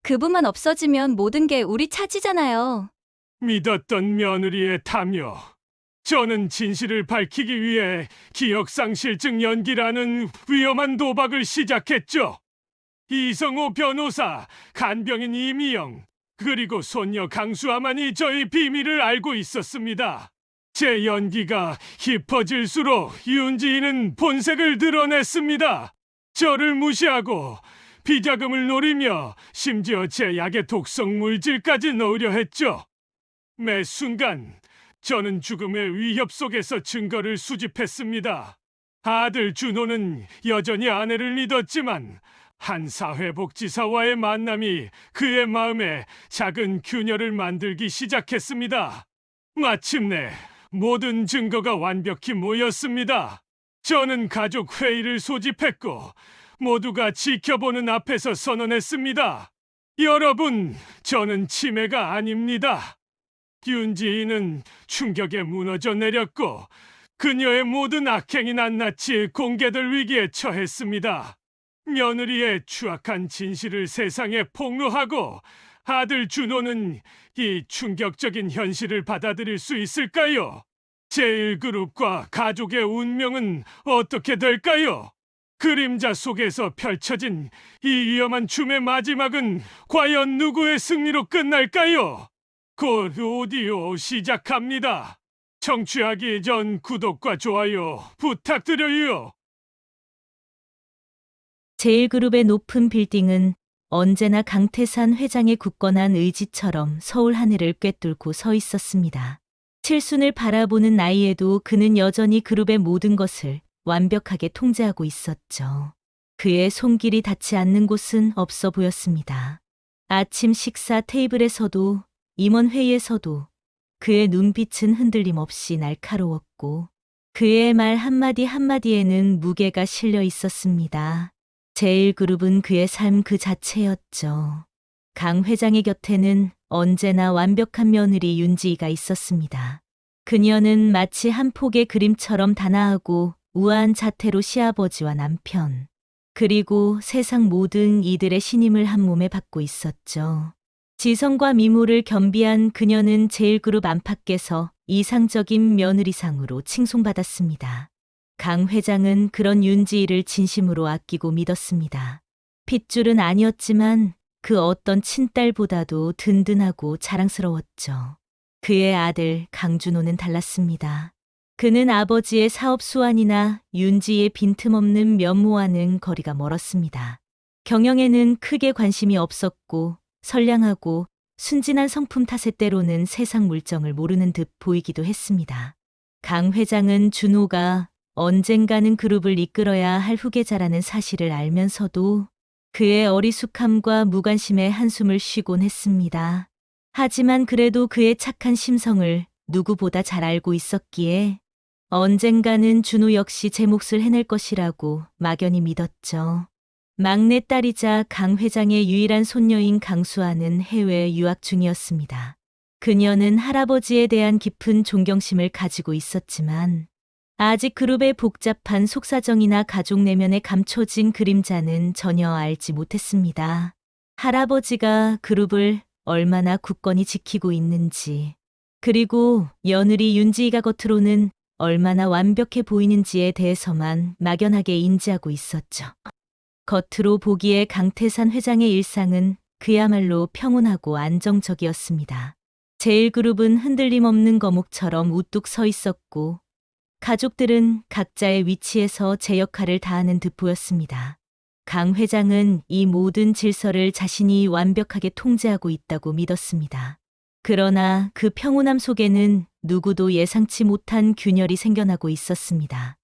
그분만 없어지면 모든 게 우리 차지잖아요. 믿었던 며느리의 탐욕. 저는 진실을 밝히기 위해 기억상실증 연기라는 위험한 도박을 시작했죠. 이성호 변호사, 간병인 이미영, 그리고 손녀 강수아만이 저희 비밀을 알고 있었습니다. 제 연기가 깊어질수록 윤지인은 본색을 드러냈습니다. 저를 무시하고 비자금을 노리며 심지어 제 약에 독성 물질까지 넣으려 했죠. 매 순간 저는 죽음의 위협 속에서 증거를 수집했습니다. 아들 준호는 여전히 아내를 믿었지만 한 사회복지사와의 만남이 그의 마음에 작은 균열을 만들기 시작했습니다. 마침내 모든 증거가 완벽히 모였습니다. 저는 가족 회의를 소집했고 모두가 지켜보는 앞에서 선언했습니다. 여러분, 저는 치매가 아닙니다. 윤지인은 충격에 무너져 내렸고 그녀의 모든 악행이 낱낱이 공개될 위기에 처했습니다. 며느리의 추악한 진실을 세상에 폭로하고 아들 준호는 이 충격적인 현실을 받아들일 수 있을까요? 제1그룹과 가족의 운명은 어떻게 될까요? 그림자 속에서 펼쳐진 이 위험한 춤의 마지막은 과연 누구의 승리로 끝날까요? 곧 오디오 시작합니다. 청취하기 전 구독과 좋아요 부탁드려요. 제1그룹의 높은 빌딩은 언제나 강태산 회장의 굳건한 의지처럼 서울 하늘을 꿰뚫고 서 있었습니다. 칠순을 바라보는 나이에도 그는 여전히 그룹의 모든 것을 완벽하게 통제하고 있었죠. 그의 손길이 닿지 않는 곳은 없어 보였습니다. 아침 식사 테이블에서도 임원 회의에서도 그의 눈빛은 흔들림 없이 날카로웠고 그의 말 한마디 한마디에는 무게가 실려 있었습니다. 제1그룹은 그의 삶 그 자체였죠. 강 회장의 곁에는 언제나 완벽한 며느리 윤지희가 있었습니다. 그녀는 마치 한 폭의 그림처럼 단아하고 우아한 자태로 시아버지와 남편, 그리고 세상 모든 이들의 신임을 한 몸에 받고 있었죠. 지성과 미모를 겸비한 그녀는 제1그룹 안팎에서 이상적인 며느리상으로 칭송받았습니다. 강 회장은 그런 윤지희를 진심으로 아끼고 믿었습니다. 핏줄은 아니었지만 그 어떤 친딸보다도 든든하고 자랑스러웠죠. 그의 아들 강준호는 달랐습니다. 그는 아버지의 사업 수완이나 윤지희의 빈틈없는 면모와는 거리가 멀었습니다. 경영에는 크게 관심이 없었고 선량하고 순진한 성품 탓에 때로는 세상 물정을 모르는 듯 보이기도 했습니다. 강 회장은 준호가 언젠가는 그룹을 이끌어야 할 후계자라는 사실을 알면서도 그의 어리숙함과 무관심에 한숨을 쉬곤 했습니다. 하지만 그래도 그의 착한 심성을 누구보다 잘 알고 있었기에 언젠가는 준호 역시 제 몫을 해낼 것이라고 막연히 믿었죠. 막내딸이자 강 회장의 유일한 손녀인 강수아는 해외 유학 중이었습니다. 그녀는 할아버지에 대한 깊은 존경심을 가지고 있었지만 아직 그룹의 복잡한 속사정이나 가족 내면에 감춰진 그림자는 전혀 알지 못했습니다. 할아버지가 그룹을 얼마나 굳건히 지키고 있는지, 그리고 며느리 윤지희가 겉으로는 얼마나 완벽해 보이는지에 대해서만 막연하게 인지하고 있었죠. 겉으로 보기에 강태산 회장의 일상은 그야말로 평온하고 안정적이었습니다. 제1그룹은 흔들림 없는 거목처럼 우뚝 서 있었고 가족들은 각자의 위치에서 제 역할을 다하는 듯 보였습니다. 강 회장은 이 모든 질서를 자신이 완벽하게 통제하고 있다고 믿었습니다. 그러나 그 평온함 속에는 누구도 예상치 못한 균열이 생겨나고 있었습니다.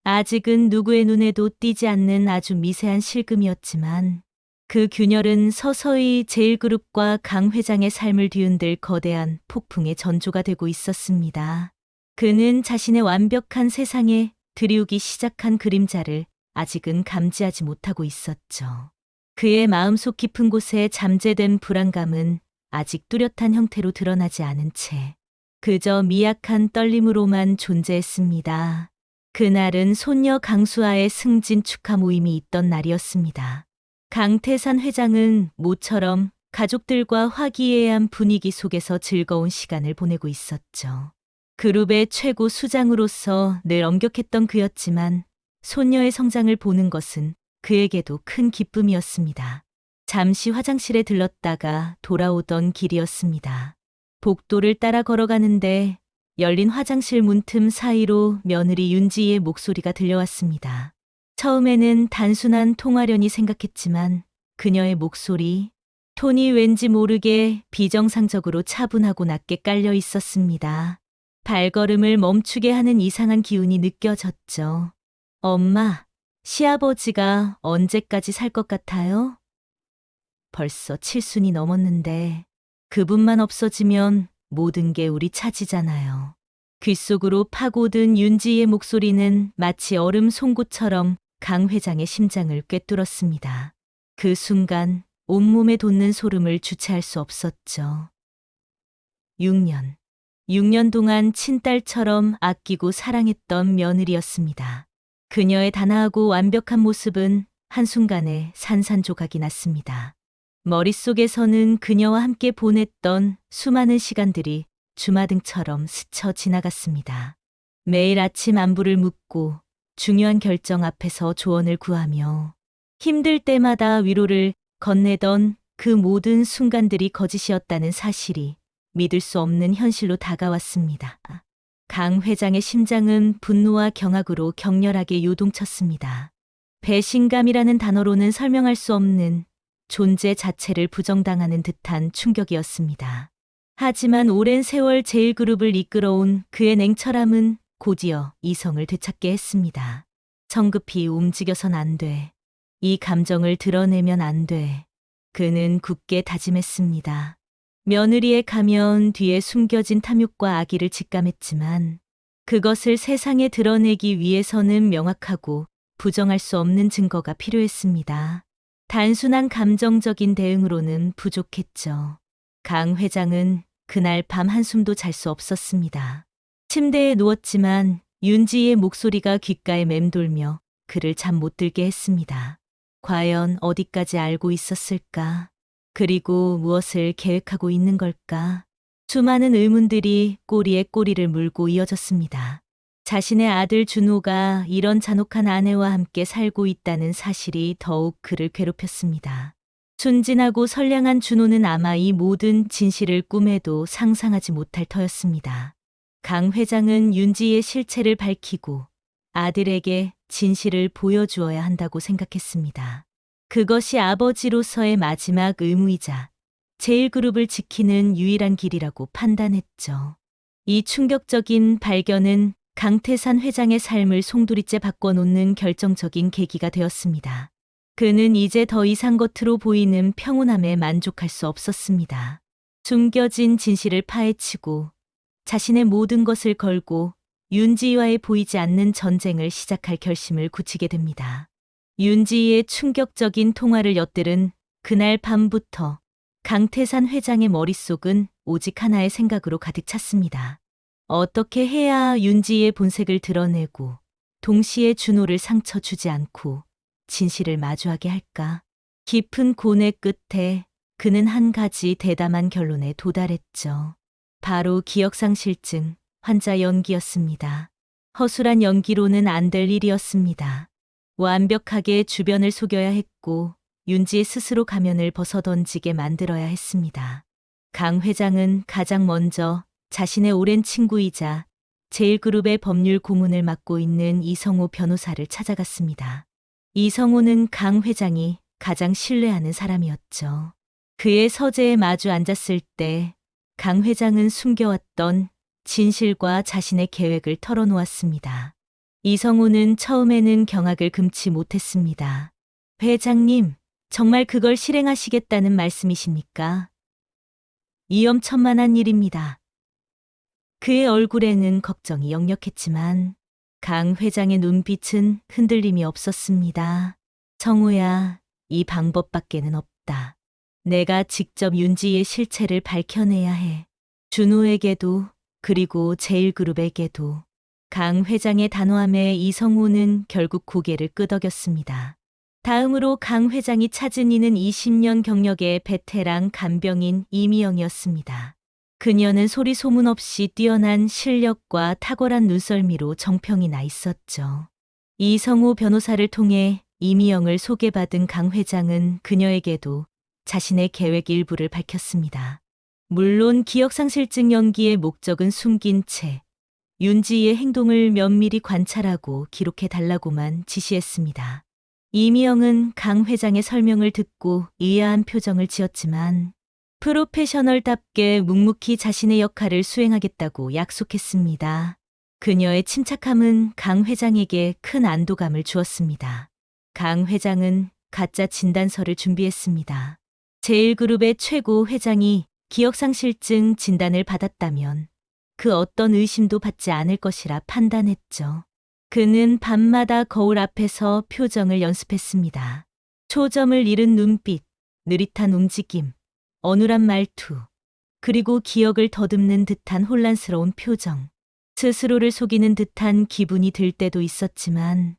아직은 누구의 눈에도 띄지 않는 아주 미세한 실금이었지만 그 균열은 서서히 제1그룹과 강 회장의 삶을 뒤흔들 거대한 폭풍의 전조가 되고 있었습니다. 그는 자신의 완벽한 세상에 들이우기 시작한 그림자를 아직은 감지하지 못하고 있었죠. 그의 마음속 깊은 곳에 잠재된 불안감은 아직 뚜렷한 형태로 드러나지 않은 채 그저 미약한 떨림으로만 존재했습니다. 그날은 손녀 강수아의 승진 축하 모임이 있던 날이었습니다. 강태산 회장은 모처럼 가족들과 화기애애한 분위기 속에서 즐거운 시간을 보내고 있었죠. 그룹의 최고 수장으로서 늘 엄격했던 그였지만 손녀의 성장을 보는 것은 그에게도 큰 기쁨이었습니다. 잠시 화장실에 들렀다가 돌아오던 길이었습니다. 복도를 따라 걸어가는데 열린 화장실 문틈 사이로 며느리 윤지의 목소리가 들려왔습니다. 처음에는 단순한 통화련이 생각했지만 그녀의 목소리, 톤이 왠지 모르게 비정상적으로 차분하고 낮게 깔려 있었습니다. 발걸음을 멈추게 하는 이상한 기운이 느껴졌죠. 엄마, 시아버지가 언제까지 살 것 같아요? 벌써 칠순이 넘었는데 그분만 없어지면 모든 게 우리 차지잖아요. 귓속으로 파고든 윤지의 목소리는 마치 얼음 송곳처럼 강 회장의 심장을 꿰뚫었습니다. 그 순간 온몸에 돋는 소름을 주체할 수 없었죠. 6년 동안 친딸처럼 아끼고 사랑했던 며느리였습니다. 그녀의 단아하고 완벽한 모습은 한순간에 산산조각이 났습니다. 머릿속에서는 그녀와 함께 보냈던 수많은 시간들이 주마등처럼 스쳐 지나갔습니다. 매일 아침 안부를 묻고 중요한 결정 앞에서 조언을 구하며 힘들 때마다 위로를 건네던 그 모든 순간들이 거짓이었다는 사실이 믿을 수 없는 현실로 다가왔습니다. 강 회장의 심장은 분노와 경악으로 격렬하게 요동쳤습니다. 배신감이라는 단어로는 설명할 수 없는 존재 자체를 부정당하는 듯한 충격이었습니다. 하지만 오랜 세월 제일그룹을 이끌어온 그의 냉철함은 곧이어 이성을 되찾게 했습니다. 성급히 움직여선 안 돼. 이 감정을 드러내면 안 돼. 그는 굳게 다짐했습니다. 며느리의 가면 뒤에 숨겨진 탐욕과 악의를 직감했지만 그것을 세상에 드러내기 위해서는 명확하고 부정할 수 없는 증거가 필요했습니다. 단순한 감정적인 대응으로는 부족했죠. 강 회장은 그날 밤 한숨도 잘 수 없었습니다. 침대에 누웠지만 윤지의 목소리가 귓가에 맴돌며 그를 잠 못 들게 했습니다. 과연 어디까지 알고 있었을까? 그리고 무엇을 계획하고 있는 걸까? 수많은 의문들이 꼬리에 꼬리를 물고 이어졌습니다. 자신의 아들 준호가 이런 잔혹한 아내와 함께 살고 있다는 사실이 더욱 그를 괴롭혔습니다. 순진하고 선량한 준호는 아마 이 모든 진실을 꿈에도 상상하지 못할 터였습니다. 강 회장은 윤지의 실체를 밝히고 아들에게 진실을 보여주어야 한다고 생각했습니다. 그것이 아버지로서의 마지막 의무이자 제일그룹을 지키는 유일한 길이라고 판단했죠. 이 충격적인 발견은 강태산 회장의 삶을 송두리째 바꿔놓는 결정적인 계기가 되었습니다. 그는 이제 더 이상 겉으로 보이는 평온함에 만족할 수 없었습니다. 숨겨진 진실을 파헤치고 자신의 모든 것을 걸고 윤지희와의 보이지 않는 전쟁을 시작할 결심을 굳히게 됩니다. 윤지희의 충격적인 통화를 엿들은 그날 밤부터 강태산 회장의 머릿속은 오직 하나의 생각으로 가득 찼습니다. 어떻게 해야 윤지희의 본색을 드러내고 동시에 준호를 상처 주지 않고 진실을 마주하게 할까? 깊은 고뇌 끝에 그는 한 가지 대담한 결론에 도달했죠. 바로 기억상실증 환자 연기였습니다. 허술한 연기로는 안 될 일이었습니다. 완벽하게 주변을 속여야 했고 윤지의 스스로 가면을 벗어던지게 만들어야 했습니다. 강 회장은 가장 먼저 자신의 오랜 친구이자 제일그룹의 법률 고문을 맡고 있는 이성호 변호사를 찾아갔습니다. 이성호는 강 회장이 가장 신뢰하는 사람이었죠. 그의 서재에 마주 앉았을 때 강 회장은 숨겨왔던 진실과 자신의 계획을 털어놓았습니다. 이성호는 처음에는 경악을 금치 못했습니다. 회장님, 정말 그걸 실행하시겠다는 말씀이십니까? 위험천만한 일입니다. 그의 얼굴에는 걱정이 역력했지만 강 회장의 눈빛은 흔들림이 없었습니다. 성호야, 이 방법밖에는 없다. 내가 직접 윤지의 실체를 밝혀내야 해. 준호에게도 그리고 제일그룹에게도. 강 회장의 단호함에 이성호는 결국 고개를 끄덕였습니다. 다음으로 강 회장이 찾은 이는 20년 경력의 베테랑 간병인 이미영이었습니다. 그녀는 소리 소문 없이 뛰어난 실력과 탁월한 눈썰미로 정평이 나 있었죠. 이성우 변호사를 통해 이미영을 소개받은 강 회장은 그녀에게도 자신의 계획 일부를 밝혔습니다. 물론 기억상실증 연기의 목적은 숨긴 채 윤지희의 행동을 면밀히 관찰하고 기록해 달라고만 지시했습니다. 이미영은 강 회장의 설명을 듣고 의아한 표정을 지었지만 프로페셔널답게 묵묵히 자신의 역할을 수행하겠다고 약속했습니다. 그녀의 침착함은 강 회장에게 큰 안도감을 주었습니다. 강 회장은 가짜 진단서를 준비했습니다. 제1그룹의 최고 회장이 기억상실증 진단을 받았다면 그 어떤 의심도 받지 않을 것이라 판단했죠. 그는 밤마다 거울 앞에서 표정을 연습했습니다. 초점을 잃은 눈빛, 느릿한 움직임, 어눌한 말투, 그리고 기억을 더듬는 듯한 혼란스러운 표정. 스스로를 속이는 듯한 기분이 들 때도 있었지만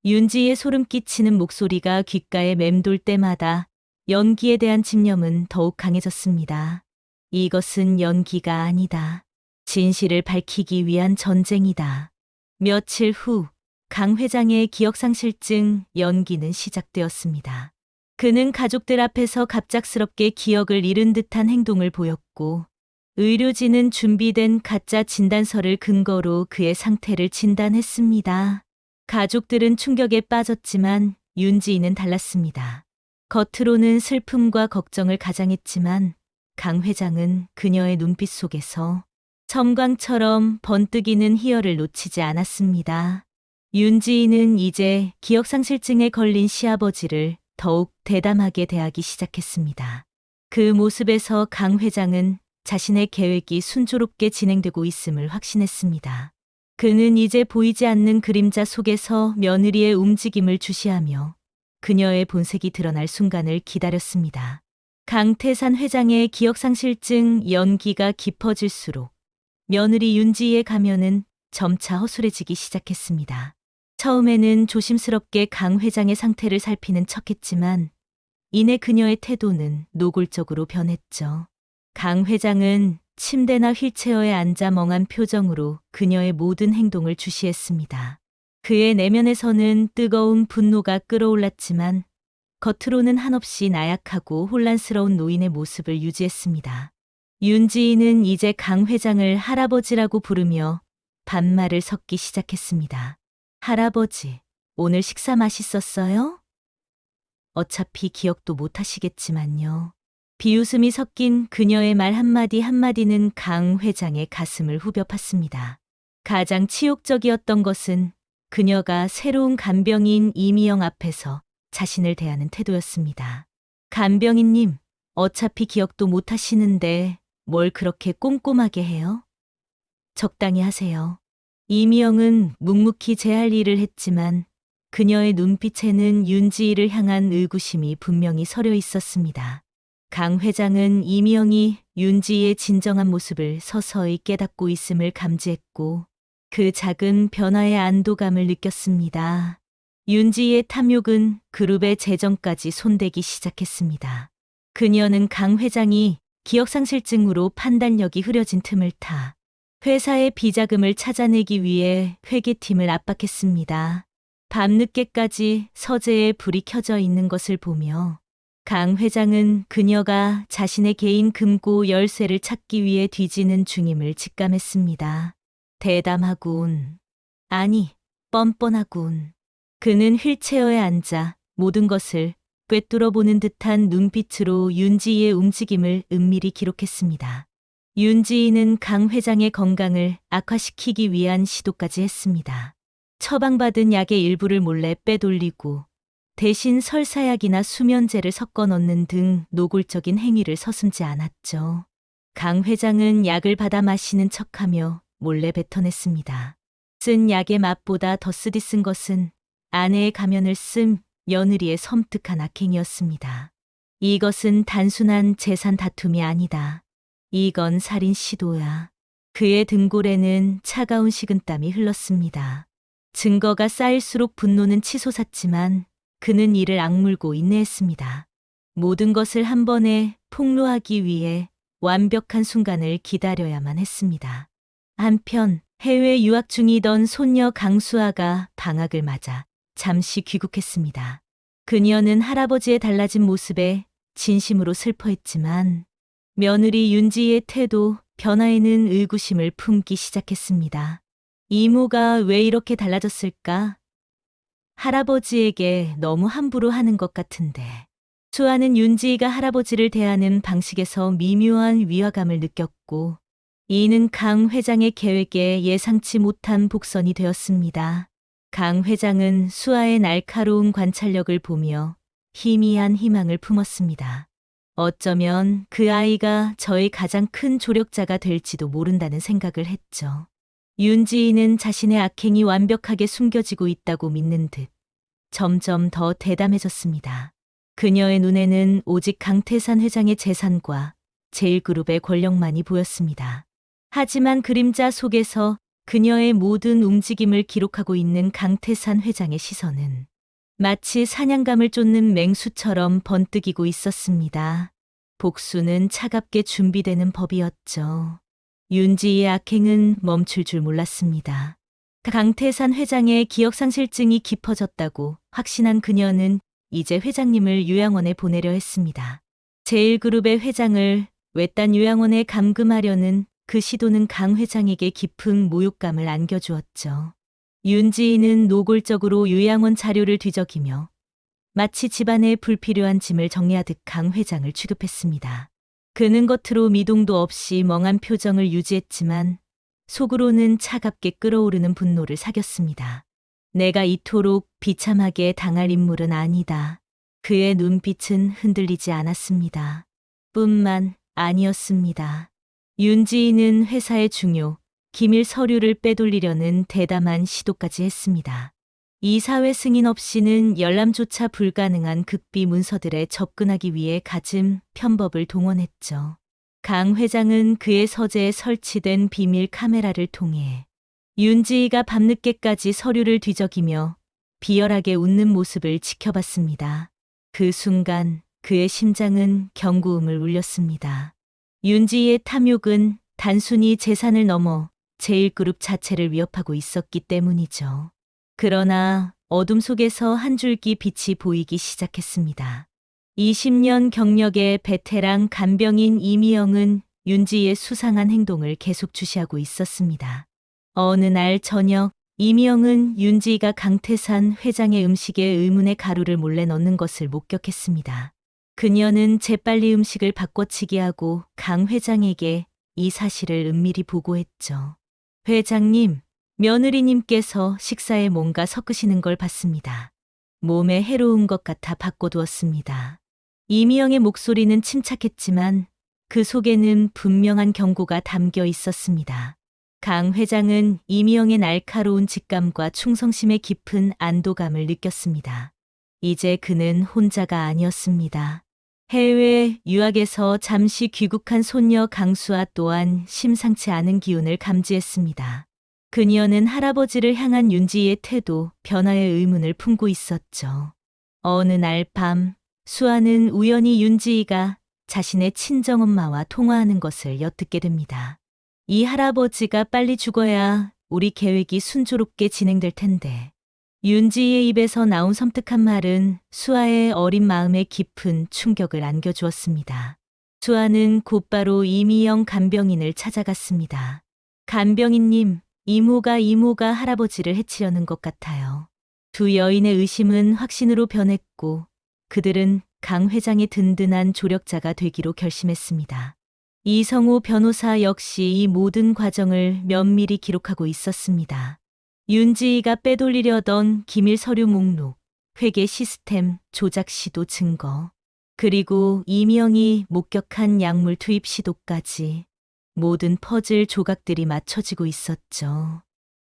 윤지의 소름 끼치는 목소리가 귓가에 맴돌 때마다 연기에 대한 집념은 더욱 강해졌습니다. 이것은 연기가 아니다. 진실을 밝히기 위한 전쟁이다. 며칠 후 강 회장의 기억상실증 연기는 시작되었습니다. 그는 가족들 앞에서 갑작스럽게 기억을 잃은 듯한 행동을 보였고 의료진은 준비된 가짜 진단서를 근거로 그의 상태를 진단했습니다. 가족들은 충격에 빠졌지만 윤지희는 달랐습니다. 겉으로는 슬픔과 걱정을 가장했지만 강 회장은 그녀의 눈빛 속에서 섬광처럼 번뜩이는 희열을 놓치지 않았습니다. 윤지희는 이제 기억상실증에 걸린 시아버지를 더욱 대담하게 대하기 시작했습니다. 그 모습에서 강 회장은 자신의 계획이 순조롭게 진행되고 있음을 확신했습니다. 그는 이제 보이지 않는 그림자 속에서 며느리의 움직임을 주시하며 그녀의 본색이 드러날 순간을 기다렸습니다. 강태산 회장의 기억상실증 연기가 깊어질수록 며느리 윤지희의 가면은 점차 허술해지기 시작했습니다. 처음에는 조심스럽게 강 회장의 상태를 살피는 척했지만 이내 그녀의 태도는 노골적으로 변했죠. 강 회장은 침대나 휠체어에 앉아 멍한 표정으로 그녀의 모든 행동을 주시했습니다. 그의 내면에서는 뜨거운 분노가 끓어올랐지만 겉으로는 한없이 나약하고 혼란스러운 노인의 모습을 유지했습니다. 윤지희는 이제 강 회장을 할아버지라고 부르며 반말을 섞기 시작했습니다. 할아버지, 오늘 식사 맛있었어요? 어차피 기억도 못 하시겠지만요. 비웃음이 섞인 그녀의 말 한마디 한마디는 강 회장의 가슴을 후벼 팠습니다. 가장 치욕적이었던 것은 그녀가 새로운 간병인 이미영 앞에서 자신을 대하는 태도였습니다. 간병인님, 어차피 기억도 못 하시는데 뭘 그렇게 꼼꼼하게 해요? 적당히 하세요. 이미영은 묵묵히 제 할 일을 했지만 그녀의 눈빛에는 윤지희를 향한 의구심이 분명히 서려 있었습니다. 강 회장은 이미영이 윤지희의 진정한 모습을 서서히 깨닫고 있음을 감지했고 그 작은 변화의 안도감을 느꼈습니다. 윤지희의 탐욕은 그룹의 재정까지 손대기 시작했습니다. 그녀는 강 회장이 기억상실증으로 판단력이 흐려진 틈을 타 회사의 비자금을 찾아내기 위해 회계팀을 압박했습니다. 밤늦게까지 서재에 불이 켜져 있는 것을 보며 강 회장은 그녀가 자신의 개인 금고 열쇠를 찾기 위해 뒤지는 중임을 직감했습니다. 대담하군. 아니, 뻔뻔하군. 그는 휠체어에 앉아 모든 것을 꿰뚫어보는 듯한 눈빛으로 윤지희의 움직임을 은밀히 기록했습니다. 윤지희는 강 회장의 건강을 악화시키기 위한 시도까지 했습니다. 처방받은 약의 일부를 몰래 빼돌리고 대신 설사약이나 수면제를 섞어 넣는 등 노골적인 행위를 서슴지 않았죠. 강 회장은 약을 받아 마시는 척하며 몰래 뱉어냈습니다. 쓴 약의 맛보다 더 쓰디쓴 것은 아내의 가면을 쓴 며느리의 섬뜩한 악행이었습니다. 이것은 단순한 재산 다툼이 아니다. 이건 살인 시도야. 그의 등골에는 차가운 식은땀이 흘렀습니다. 증거가 쌓일수록 분노는 치솟았지만 그는 이를 악물고 인내했습니다. 모든 것을 한 번에 폭로하기 위해 완벽한 순간을 기다려야만 했습니다. 한편 해외 유학 중이던 손녀 강수아가 방학을 맞아 잠시 귀국했습니다. 그녀는 할아버지의 달라진 모습에 진심으로 슬퍼했지만 며느리 윤지의 태도 변화에는 의구심을 품기 시작했습니다. 이모가 왜 이렇게 달라졌을까? 할아버지에게 너무 함부로 하는 것 같은데. 수아는 윤지희가 할아버지를 대하는 방식에서 미묘한 위화감을 느꼈고, 이는 강 회장의 계획에 예상치 못한 복선이 되었습니다. 강 회장은 수아의 날카로운 관찰력을 보며 희미한 희망을 품었습니다. 어쩌면 그 아이가 저의 가장 큰 조력자가 될지도 모른다는 생각을 했죠. 윤지희는 자신의 악행이 완벽하게 숨겨지고 있다고 믿는 듯 점점 더 대담해졌습니다. 그녀의 눈에는 오직 강태산 회장의 재산과 제일그룹의 권력만이 보였습니다. 하지만 그림자 속에서 그녀의 모든 움직임을 기록하고 있는 강태산 회장의 시선은 마치 사냥감을 쫓는 맹수처럼 번뜩이고 있었습니다. 복수는 차갑게 준비되는 법이었죠. 윤지희의 악행은 멈출 줄 몰랐습니다. 강태산 회장의 기억상실증이 깊어졌다고 확신한 그녀는 이제 회장님을 요양원에 보내려 했습니다. 제일그룹의 회장을 외딴 요양원에 감금하려는 그 시도는 강 회장에게 깊은 모욕감을 안겨주었죠. 윤지희는 노골적으로 요양원 자료를 뒤적이며 마치 집안에 불필요한 짐을 정리하듯 강 회장을 취급했습니다. 그는 겉으로 미동도 없이 멍한 표정을 유지했지만 속으로는 차갑게 끓어오르는 분노를 사겼습니다. 내가 이토록 비참하게 당할 인물은 아니다. 그의 눈빛은 흔들리지 않았습니다. 뿐만 아니었습니다. 윤지희는 회사의 중요, 기밀 서류를 빼돌리려는 대담한 시도까지 했습니다. 이사회 승인 없이는 열람조차 불가능한 극비 문서들에 접근하기 위해 갖은 편법을 동원했죠. 강 회장은 그의 서재에 설치된 비밀 카메라를 통해 윤지희가 밤늦게까지 서류를 뒤적이며 비열하게 웃는 모습을 지켜봤습니다. 그 순간 그의 심장은 경고음을 울렸습니다. 윤지희의 탐욕은 단순히 재산을 넘어 제일그룹 자체를 위협하고 있었기 때문이죠. 그러나 어둠 속에서 한 줄기 빛이 보이기 시작했습니다. 20년 경력의 베테랑 간병인 이미영은 윤지희의 수상한 행동을 계속 주시하고 있었습니다. 어느 날 저녁, 이미영은 윤지희가 강태산 회장의 음식에 의문의 가루를 몰래 넣는 것을 목격했습니다. 그녀는 재빨리 음식을 바꿔치기 하고 강 회장에게 이 사실을 은밀히 보고했죠. 회장님, 며느리님께서 식사에 뭔가 섞으시는 걸 봤습니다. 몸에 해로운 것 같아 바꿔두었습니다. 이미영의 목소리는 침착했지만 그 속에는 분명한 경고가 담겨 있었습니다. 강 회장은 이미영의 날카로운 직감과 충성심의 깊은 안도감을 느꼈습니다. 이제 그는 혼자가 아니었습니다. 해외 유학에서 잠시 귀국한 손녀 강수아 또한 심상치 않은 기운을 감지했습니다. 그녀는 할아버지를 향한 윤지희의 태도, 변화의 의문을 품고 있었죠. 어느 날 밤, 수아는 우연히 윤지희가 자신의 친정엄마와 통화하는 것을 엿듣게 됩니다. 이 할아버지가 빨리 죽어야 우리 계획이 순조롭게 진행될 텐데. 윤지희의 입에서 나온 섬뜩한 말은 수아의 어린 마음에 깊은 충격을 안겨주었습니다. 수아는 곧바로 이미영 간병인을 찾아갔습니다. 간병인님, 이모가 할아버지를 해치려는 것 같아요. 두 여인의 의심은 확신으로 변했고 그들은 강 회장의 든든한 조력자가 되기로 결심했습니다. 이성우 변호사 역시 이 모든 과정을 면밀히 기록하고 있었습니다. 윤지희가 빼돌리려던 기밀 서류 목록, 회계 시스템, 조작 시도 증거, 그리고 이미영이 목격한 약물 투입 시도까지 모든 퍼즐 조각들이 맞춰지고 있었죠.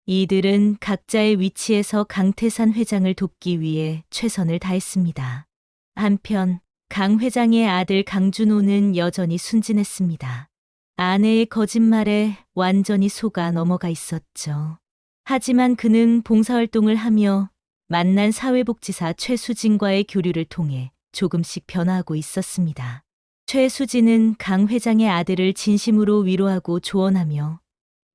이들은 각자의 위치에서 강태산 회장을 돕기 위해 최선을 다했습니다. 한편 강 회장의 아들 강준호는 여전히 순진했습니다. 아내의 거짓말에 완전히 속아 넘어가 있었죠. 하지만 그는 봉사활동을 하며 만난 사회복지사 최수진과의 교류를 통해 조금씩 변화하고 있었습니다. 최수진은 강 회장의 아들을 진심으로 위로하고 조언하며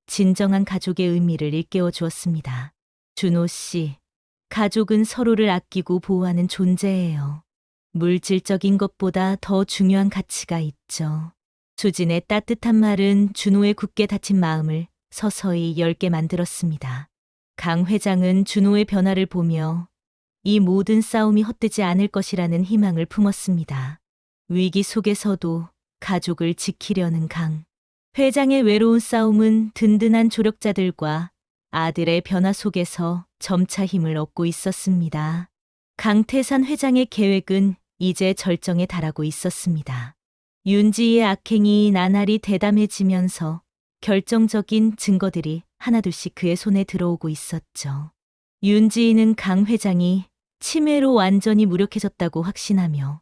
진정한 가족의 의미를 일깨워 주었습니다. 준호 씨, 가족은 서로를 아끼고 보호하는 존재예요. 물질적인 것보다 더 중요한 가치가 있죠. 수진의 따뜻한 말은 준호의 굳게 닫힌 마음을 서서히 열게 만들었습니다. 강 회장은 준호의 변화를 보며 이 모든 싸움이 헛되지 않을 것이라는 희망을 품었습니다. 위기 속에서도 가족을 지키려는 강 회장의 외로운 싸움은 든든한 조력자들과 아들의 변화 속에서 점차 힘을 얻고 있었습니다. 강태산 회장의 계획은 이제 절정에 달하고 있었습니다. 윤지희의 악행이 나날이 대담해지면서 결정적인 증거들이 하나둘씩 그의 손에 들어오고 있었죠. 윤지희는 강 회장이 치매로 완전히 무력해졌다고 확신하며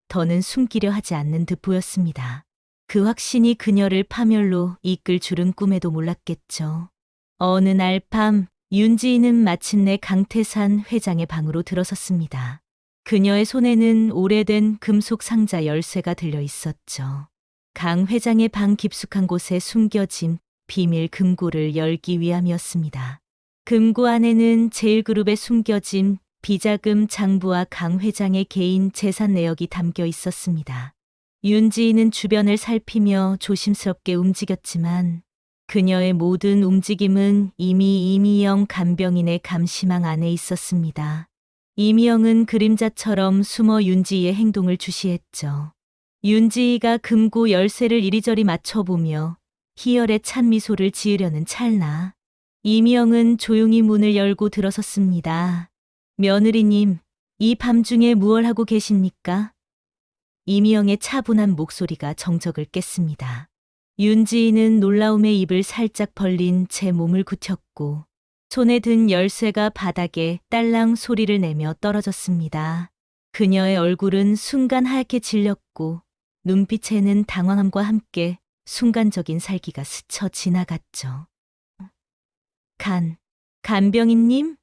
더는 숨기려 하지 않는 듯 보였습니다. 그 확신이 그녀를 파멸로 이끌 줄은 꿈에도 몰랐겠죠. 어느 날 밤 윤지희는 마침내 강태산 회장의 방으로 들어섰습니다. 그녀의 손에는 오래된 금속 상자 열쇠가 들려 있었죠. 강 회장의 방 깊숙한 곳에 숨겨진 비밀 금고를 열기 위함이었습니다. 금고 안에는 제1그룹에 숨겨진 비자금 장부와 강 회장의 개인 재산 내역이 담겨 있었습니다. 윤지희는 주변을 살피며 조심스럽게 움직였지만 그녀의 모든 움직임은 이미 이미영 간병인의 감시망 안에 있었습니다. 이미영은 그림자처럼 숨어 윤지희의 행동을 주시했죠. 윤지희가 금고 열쇠를 이리저리 맞춰보며 희열에 찬 미소를 지으려는 찰나 이미영은 조용히 문을 열고 들어섰습니다. 며느리님, 이 밤중에 무얼 하고 계십니까? 이미영의 차분한 목소리가 정적을 깼습니다. 윤지희는 놀라움에 입을 살짝 벌린 채 몸을 굳혔고 손에 든 열쇠가 바닥에 딸랑 소리를 내며 떨어졌습니다. 그녀의 얼굴은 순간 하얗게 질렸고 눈빛에는 당황함과 함께 순간적인 살기가 스쳐 지나갔죠. 간병인님?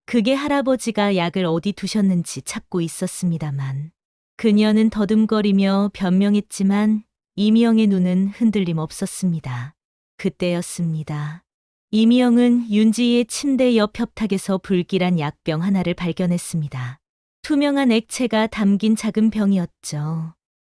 그게 할아버지가 약을 어디 두셨는지 찾고 있었습니다만. 그녀는 더듬거리며 변명했지만 이미영의 눈은 흔들림 없었습니다. 그때였습니다. 이미영은 윤지희의 침대 옆 협탁에서 불길한 약병 하나를 발견했습니다. 투명한 액체가 담긴 작은 병이었죠.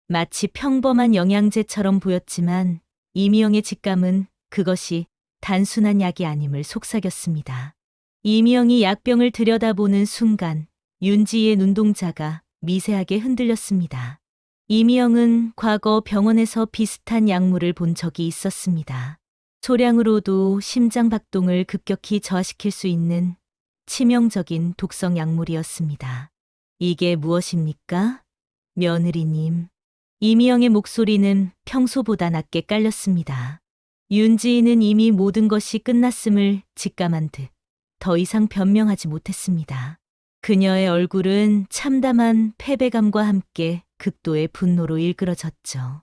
마치 평범한 영양제처럼 보였지만 이미영의 직감은 그것이 단순한 약이 아님을 속삭였습니다. 이미영이 약병을 들여다보는 순간 윤지희의 눈동자가 미세하게 흔들렸습니다. 이미영은 과거 병원에서 비슷한 약물을 본 적이 있었습니다. 소량으로도 심장 박동을 급격히 저하시킬 수 있는 치명적인 독성 약물이었습니다. 이게 무엇입니까? 며느리님. 이미영의 목소리는 평소보다 낮게 깔렸습니다. 윤지희는 이미 모든 것이 끝났음을 직감한 듯 더 이상 변명하지 못했습니다. 그녀의 얼굴은 참담한 패배감과 함께 극도의 분노로 일그러졌죠.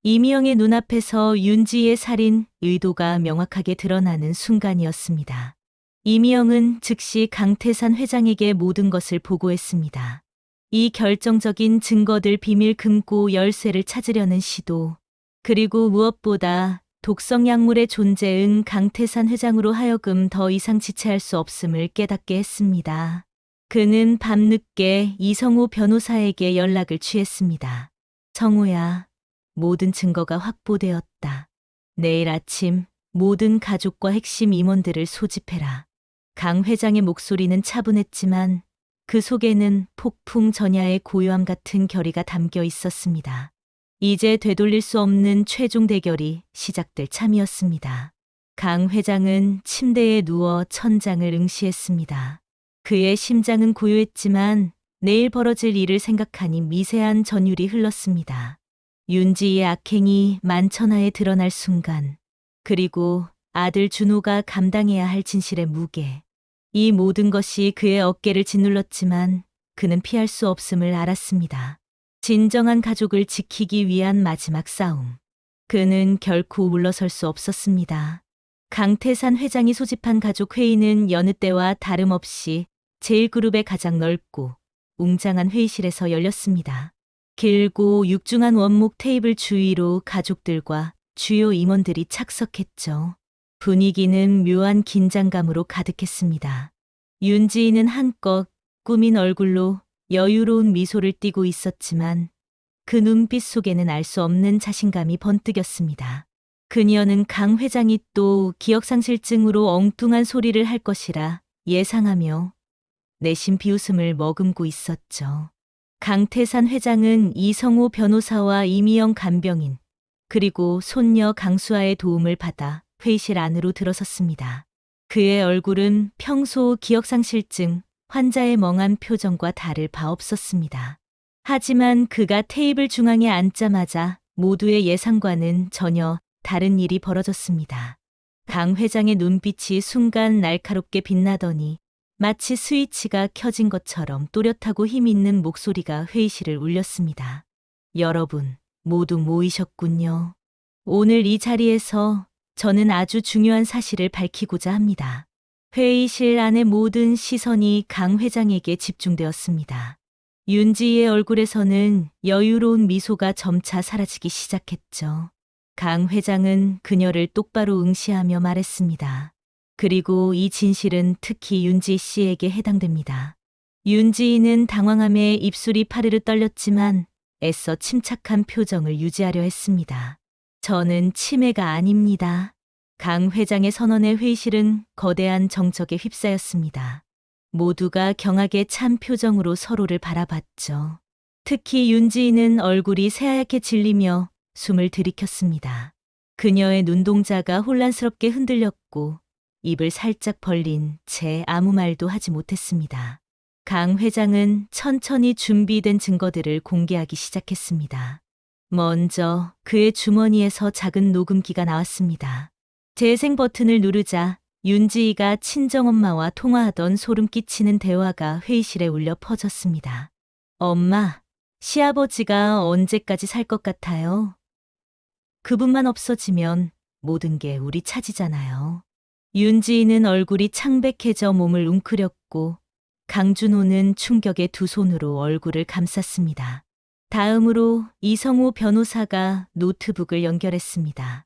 이미영의 눈앞에서 윤지희의 살인 의도가 명확하게 드러나는 순간이었습니다. 이미영은 즉시 강태산 회장에게 모든 것을 보고했습니다. 이 결정적인 증거들 비밀 금고 열쇠를 찾으려는 시도, 그리고 무엇보다 독성 약물의 존재은 강태산 회장으로 하여금 더 이상 지체할 수 없음을 깨닫게 했습니다. 그는 밤늦게 이성우 변호사에게 연락을 취했습니다. 성우야, 모든 증거가 확보되었다. 내일 아침 모든 가족과 핵심 임원들을 소집해라. 강 회장의 목소리는 차분했지만 그 속에는 폭풍 전야의 고요함 같은 결의가 담겨 있었습니다. 이제 되돌릴 수 없는 최종 대결이 시작될 참이었습니다. 강 회장은 침대에 누워 천장을 응시했습니다. 그의 심장은 고요했지만 내일 벌어질 일을 생각하니 미세한 전율이 흘렀습니다. 윤지희의 악행이 만천하에 드러날 순간, 그리고 아들 준호가 감당해야 할 진실의 무게. 이 모든 것이 그의 어깨를 짓눌렀지만 그는 피할 수 없음을 알았습니다. 진정한 가족을 지키기 위한 마지막 싸움. 그는 결코 물러설 수 없었습니다. 강태산 회장이 소집한 가족 회의는 여느 때와 다름없이 제1그룹의 가장 넓고 웅장한 회의실에서 열렸습니다. 길고 육중한 원목 테이블 주위로 가족들과 주요 임원들이 착석했죠. 분위기는 묘한 긴장감으로 가득했습니다. 윤지인은 한껏 꾸민 얼굴로 여유로운 미소를 띠고 있었지만 그 눈빛 속에는 알 수 없는 자신감이 번뜩였습니다. 그녀는 강 회장이 또 기억상실증으로 엉뚱한 소리를 할 것이라 예상하며 내심 비웃음을 머금고 있었죠. 강태산 회장은 이성호 변호사와 이미영 간병인, 그리고 손녀 강수아의 도움을 받아 회의실 안으로 들어섰습니다. 그의 얼굴은 평소 기억상실증 환자의 멍한 표정과 다를 바 없었습니다. 하지만 그가 테이블 중앙에 앉자마자 모두의 예상과는 전혀 다른 일이 벌어졌습니다. 강 회장의 눈빛이 순간 날카롭게 빛나더니 마치 스위치가 켜진 것처럼 또렷하고 힘있는 목소리가 회의실을 울렸습니다. 여러분, 모두 모이셨군요. 오늘 이 자리에서 저는 아주 중요한 사실을 밝히고자 합니다. 회의실 안의 모든 시선이 강 회장에게 집중되었습니다. 윤지희의 얼굴에서는 여유로운 미소가 점차 사라지기 시작했죠. 강 회장은 그녀를 똑바로 응시하며 말했습니다. 그리고 이 진실은 특히 윤지희 씨에게 해당됩니다. 윤지희는 당황함에 입술이 파르르 떨렸지만 애써 침착한 표정을 유지하려 했습니다. 저는 치매가 아닙니다. 강 회장의 선언에 회의실은 거대한 정적에 휩싸였습니다. 모두가 경악에 찬 표정으로 서로를 바라봤죠. 특히 윤지희는 얼굴이 새하얗게 질리며 숨을 들이켰습니다. 그녀의 눈동자가 혼란스럽게 흔들렸고 입을 살짝 벌린 채 아무 말도 하지 못했습니다. 강 회장은 천천히 준비된 증거들을 공개하기 시작했습니다. 먼저 그의 주머니에서 작은 녹음기가 나왔습니다. 재생 버튼을 누르자 윤지희가 친정엄마와 통화하던 소름 끼치는 대화가 회의실에 울려 퍼졌습니다. 엄마, 시아버지가 언제까지 살 것 같아요? 그분만 없어지면 모든 게 우리 차지잖아요. 윤지희는 얼굴이 창백해져 몸을 웅크렸고 강준호는 충격에 두 손으로 얼굴을 감쌌습니다. 다음으로 이성호 변호사가 노트북을 연결했습니다.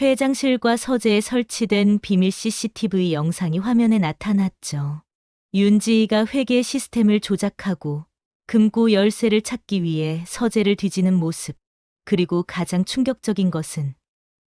회장실과 서재에 설치된 비밀 CCTV 영상이 화면에 나타났죠. 윤지희가 회계 시스템을 조작하고 금고 열쇠를 찾기 위해 서재를 뒤지는 모습, 그리고 가장 충격적인 것은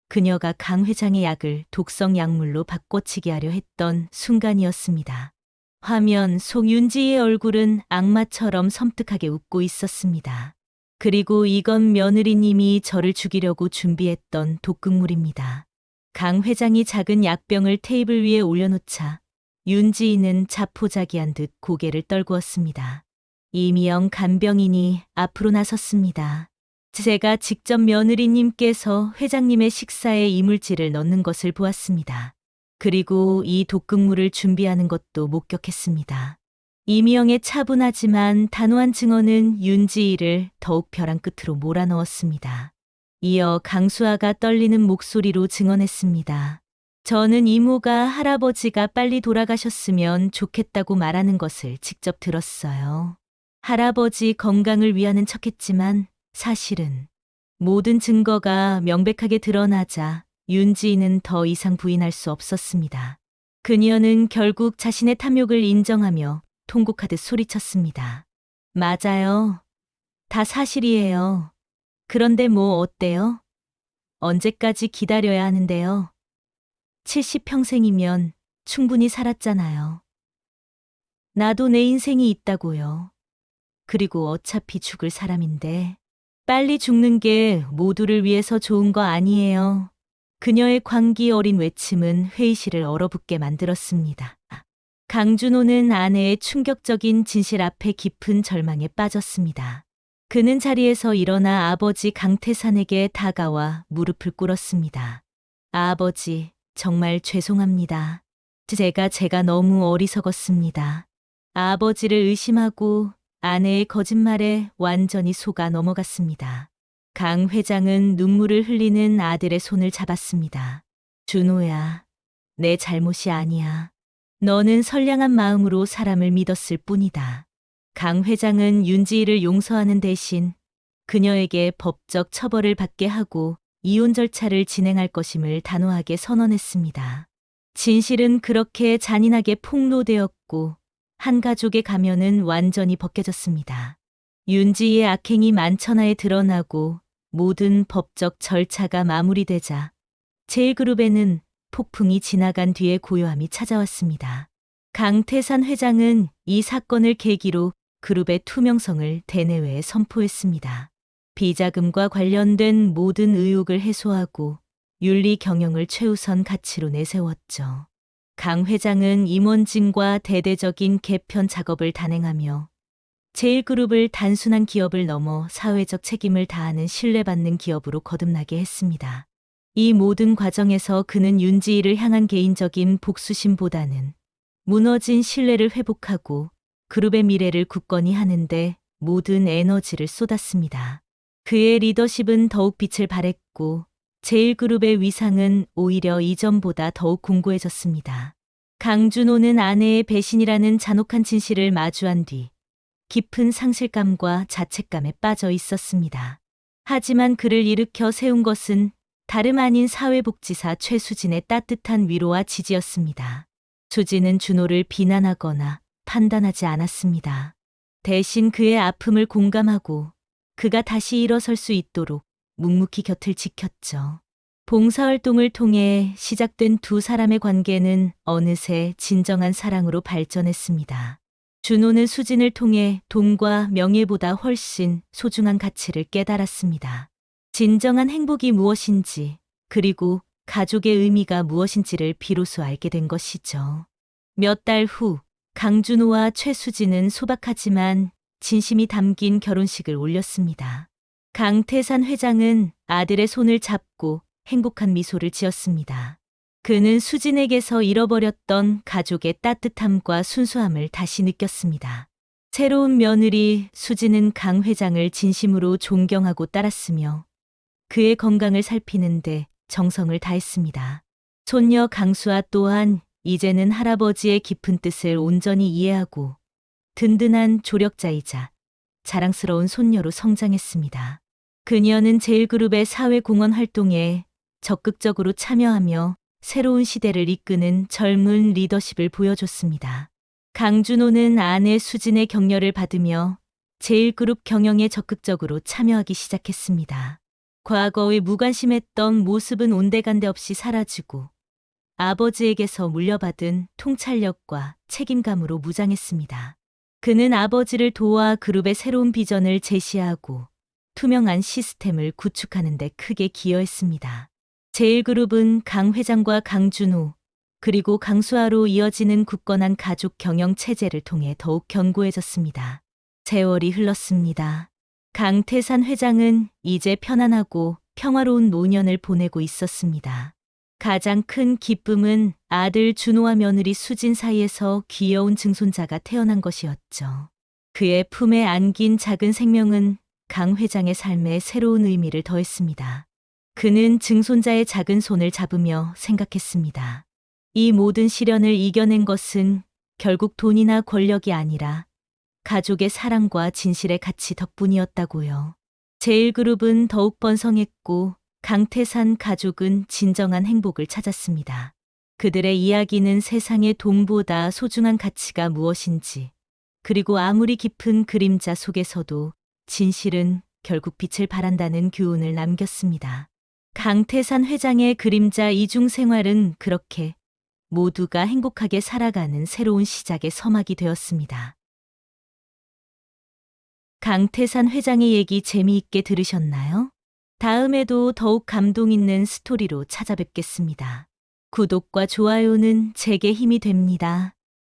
그녀가 강 회장의 약을 독성 약물로 바꿔치기 하려 했던 순간이었습니다. 화면 속 윤지희의 얼굴은 악마처럼 섬뜩하게 웃고 있었습니다. 그리고 이건 며느리님이 저를 죽이려고 준비했던 독극물입니다. 강 회장이 작은 약병을 테이블 위에 올려놓자 윤지희는 자포자기한 듯 고개를 떨구었습니다. 이미영 간병인이 앞으로 나섰습니다. 제가 직접 며느리님께서 회장님의 식사에 이물질을 넣는 것을 보았습니다. 그리고 이 독극물을 준비하는 것도 목격했습니다. 이미영의 차분하지만 단호한 증언은 윤지희를 더욱 벼랑 끝으로 몰아넣었습니다. 이어 강수아가 떨리는 목소리로 증언했습니다. 저는 이모가 할아버지가 빨리 돌아가셨으면 좋겠다고 말하는 것을 직접 들었어요. 할아버지 건강을 위하는 척했지만 사실은 모든 증거가 명백하게 드러나자 윤지희는 더 이상 부인할 수 없었습니다. 그녀는 결국 자신의 탐욕을 인정하며 통곡하듯 소리쳤습니다. 맞아요. 다 사실이에요. 그런데 뭐 어때요? 언제까지 기다려야 하는데요? 70평생이면 충분히 살았잖아요. 나도 내 인생이 있다고요. 그리고 어차피 죽을 사람인데 빨리 죽는 게 모두를 위해서 좋은 거 아니에요. 그녀의 광기 어린 외침은 회의실을 얼어붙게 만들었습니다. 강준호는 아내의 충격적인 진실 앞에 깊은 절망에 빠졌습니다. 그는 자리에서 일어나 아버지 강태산에게 다가와 무릎을 꿇었습니다. 아버지, 정말 죄송합니다. 제가 너무 어리석었습니다. 아버지를 의심하고 아내의 거짓말에 완전히 속아 넘어갔습니다. 강 회장은 눈물을 흘리는 아들의 손을 잡았습니다. 준호야, 내 잘못이 아니야. 너는 선량한 마음으로 사람을 믿었을 뿐이다. 강 회장은 윤지희를 용서하는 대신 그녀에게 법적 처벌을 받게 하고 이혼 절차를 진행할 것임을 단호하게 선언했습니다. 진실은 그렇게 잔인하게 폭로되었고 한 가족의 가면은 완전히 벗겨졌습니다. 윤지희의 악행이 만천하에 드러나고 모든 법적 절차가 마무리되자 제1그룹에는 폭풍이 지나간 뒤에 고요함이 찾아왔습니다. 강태산 회장은 이 사건을 계기로 그룹의 투명성을 대내외에 선포했습니다. 비자금과 관련된 모든 의혹을 해소하고 윤리 경영을 최우선 가치로 내세웠죠. 강 회장은 임원진과 대대적인 개편 작업을 단행하며 제1그룹을 단순한 기업을 넘어 사회적 책임을 다하는 신뢰받는 기업으로 거듭나게 했습니다. 이 모든 과정에서 그는 윤지희를 향한 개인적인 복수심보다는 무너진 신뢰를 회복하고 그룹의 미래를 굳건히 하는데 모든 에너지를 쏟았습니다. 그의 리더십은 더욱 빛을 발했고 제1그룹의 위상은 오히려 이전보다 더욱 공고해졌습니다. 강준호는 아내의 배신이라는 잔혹한 진실을 마주한 뒤 깊은 상실감과 자책감에 빠져 있었습니다. 하지만 그를 일으켜 세운 것은 다름 아닌 사회복지사 최수진의 따뜻한 위로와 지지였습니다. 수진은 준호를 비난하거나 판단하지 않았습니다. 대신 그의 아픔을 공감하고 그가 다시 일어설 수 있도록 묵묵히 곁을 지켰죠. 봉사활동을 통해 시작된 두 사람의 관계는 어느새 진정한 사랑으로 발전했습니다. 준호는 수진을 통해 돈과 명예보다 훨씬 소중한 가치를 깨달았습니다. 진정한 행복이 무엇인지, 그리고 가족의 의미가 무엇인지를 비로소 알게 된 것이죠. 몇 달 후, 강준호와 최수진은 소박하지만 진심이 담긴 결혼식을 올렸습니다. 강태산 회장은 아들의 손을 잡고 행복한 미소를 지었습니다. 그는 수진에게서 잃어버렸던 가족의 따뜻함과 순수함을 다시 느꼈습니다. 새로운 며느리 수진은 강 회장을 진심으로 존경하고 따랐으며 그의 건강을 살피는데 정성을 다했습니다. 손녀 강수아 또한 이제는 할아버지의 깊은 뜻을 온전히 이해하고 든든한 조력자이자 자랑스러운 손녀로 성장했습니다. 그녀는 제1그룹의 사회공헌 활동에 적극적으로 참여하며 새로운 시대를 이끄는 젊은 리더십을 보여줬습니다. 강준호는 아내 수진의 격려를 받으며 제1그룹 경영에 적극적으로 참여하기 시작했습니다. 과거의 무관심했던 모습은 온데간데 없이 사라지고 아버지에게서 물려받은 통찰력과 책임감으로 무장했습니다. 그는 아버지를 도와 그룹의 새로운 비전을 제시하고 투명한 시스템을 구축하는 데 크게 기여했습니다. 제1그룹은 강 회장과 강준호, 그리고 강수아로 이어지는 굳건한 가족 경영 체제를 통해 더욱 견고해졌습니다. 세월이 흘렀습니다. 강태산 회장은 이제 편안하고 평화로운 노년을 보내고 있었습니다. 가장 큰 기쁨은 아들 준호와 며느리 수진 사이에서 귀여운 증손자가 태어난 것이었죠. 그의 품에 안긴 작은 생명은 강 회장의 삶에 새로운 의미를 더했습니다. 그는 증손자의 작은 손을 잡으며 생각했습니다. 이 모든 시련을 이겨낸 것은 결국 돈이나 권력이 아니라 가족의 사랑과 진실의 가치 덕분이었다고요. 제1그룹은 더욱 번성했고 강태산 가족은 진정한 행복을 찾았습니다. 그들의 이야기는 세상의 돈보다 소중한 가치가 무엇인지, 그리고 아무리 깊은 그림자 속에서도 진실은 결국 빛을 발한다는 교훈을 남겼습니다. 강태산 회장의 그림자 이중 생활은 그렇게 모두가 행복하게 살아가는 새로운 시작의 서막이 되었습니다. 강태산 회장의 얘기 재미있게 들으셨나요? 다음에도 더욱 감동 있는 스토리로 찾아뵙겠습니다. 구독과 좋아요는 제게 힘이 됩니다.